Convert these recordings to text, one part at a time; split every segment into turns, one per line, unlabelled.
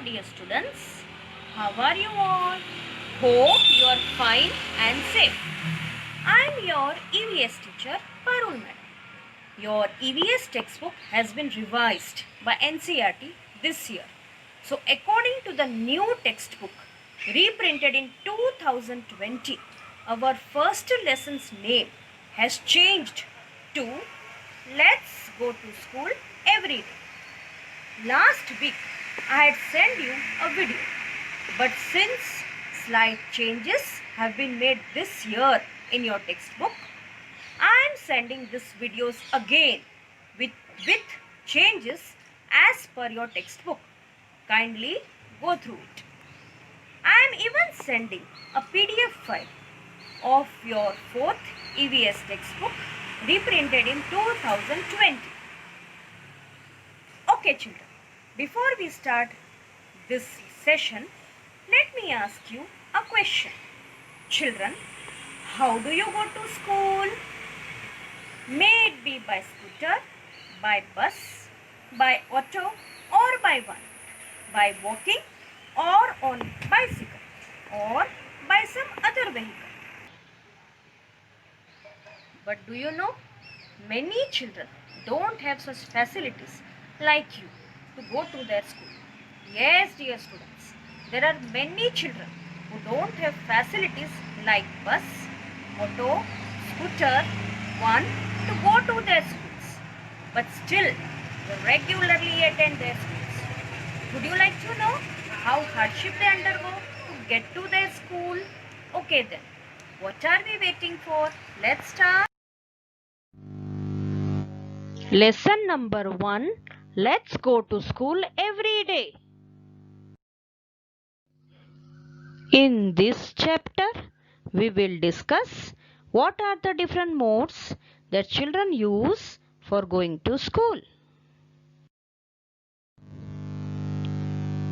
dear students, how are you all? Hope you are fine and safe. I am your EVS teacher Parul Madam. Your EVS textbook has been revised by NCERT this year. So according to the new textbook reprinted in 2020, our first lesson's name has changed to Let's Go to School Every Day. Last week I had sent you a video, but since slight changes have been made this year in your textbook, I am sending these videos again with changes as per your textbook. Kindly go through it. I am even sending a PDF file of your 4th EVS textbook reprinted in 2020. Okay children, before we start this session, let me ask you a question. Children, how do you go to school? May it be by scooter, by bus, by auto or by one, by walking or on bicycle or by some other vehicle. But do you know, many children don't have such facilities like you to go to their school. Yes, dear students, there are many children who don't have facilities like bus, auto, scooter, one to go to their schools. But still, they regularly attend their schools. Would you like to know how hardship they undergo to get to their school? Okay then, what are we waiting for? Let's start. Lesson number 1. Let's go to school every day. In this chapter, we will discuss what are the different modes that children use for going to school.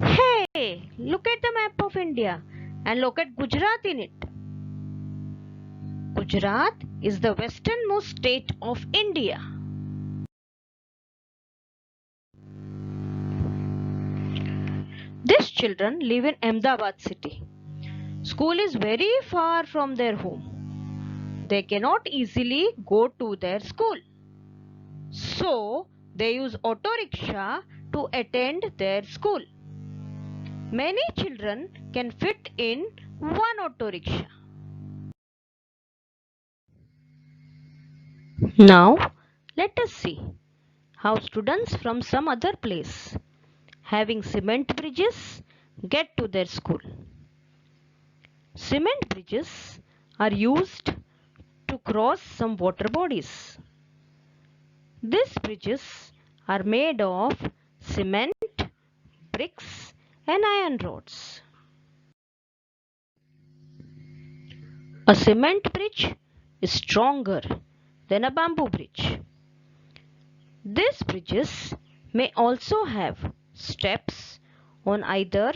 Hey, look at the map of India and look at Gujarat in it. Gujarat is the westernmost state of India. These children live in Ahmedabad city. School is very far from their home. They cannot easily go to their school. So, they use auto rickshaw to attend their school. Many children can fit in one auto rickshaw. Now, let us see how students from some other place having cement bridges get to their school. Cement bridges are used to cross some water bodies. These bridges are made of cement, bricks and iron rods. A cement bridge is stronger than a bamboo bridge. These bridges may also have steps on either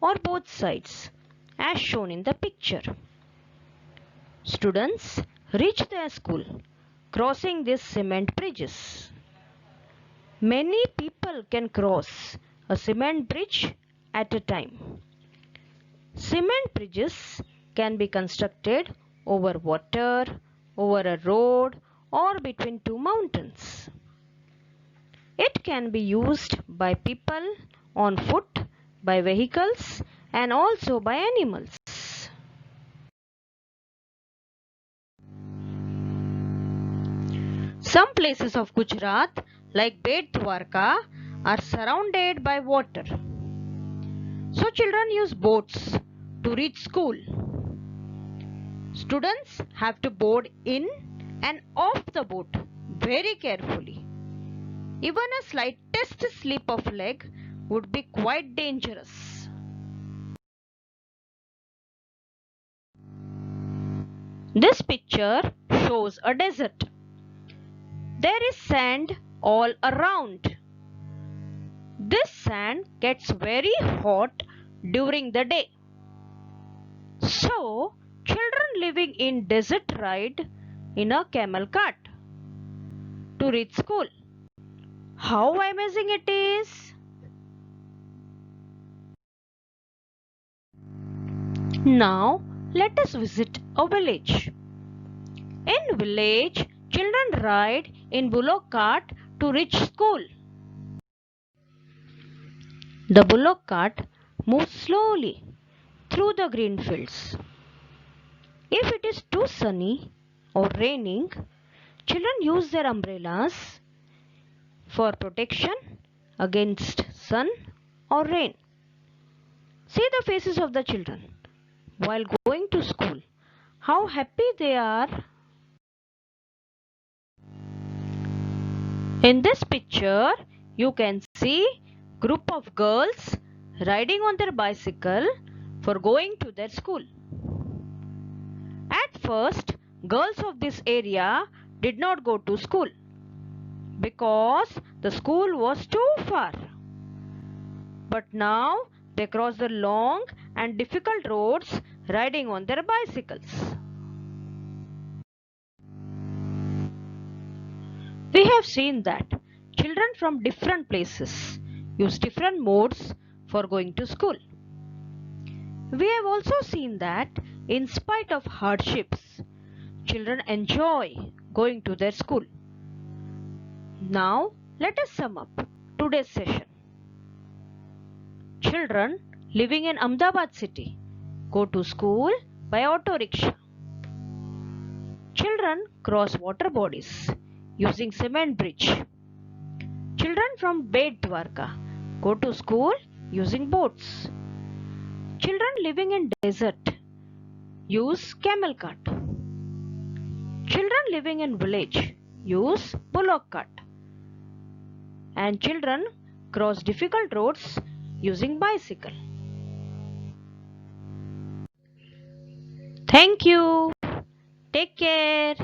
or both sides as shown in the picture. Students reach their school crossing these cement bridges. Many people can cross a cement bridge at a time. Cement bridges can be constructed over water, over a road, or between two mountains. It can be used by people on foot, by vehicles, and also by animals. Some places of Gujarat, like Bet Dwarka, are surrounded by water. So children use boats to reach school. Students have to board in and off the boat very carefully. Even a slightest slip of leg would be quite dangerous. This picture shows a desert. There is sand all around. This sand gets very hot during the day. So, children living in desert ride in a camel cart to reach school. How amazing it is!
Now let us visit a village. In village, children ride in bullock cart to reach school. The bullock cart moves slowly through the green fields. If it is too sunny or raining, children use their umbrellas for protection against sun or rain. See the faces of the children while going to school. How happy they are. In this picture, you can see group of girls riding on their bicycle for going to their school. At first, girls of this area did not go to school because the school was too far. But now they cross the long and difficult roads riding on their bicycles. We have seen that children from different places use different modes for going to school. We have also seen that in spite of hardships, children enjoy going to their school. Now let us sum up today's session. Children living in Ahmedabad city go to school by auto rickshaw. Children cross water bodies using cement bridge. Children from Bet Dwarka go to school using boats. Children living in desert use camel cart. Children living in village use bullock cart. And children cross difficult roads using bicycle. Thank you. Take care.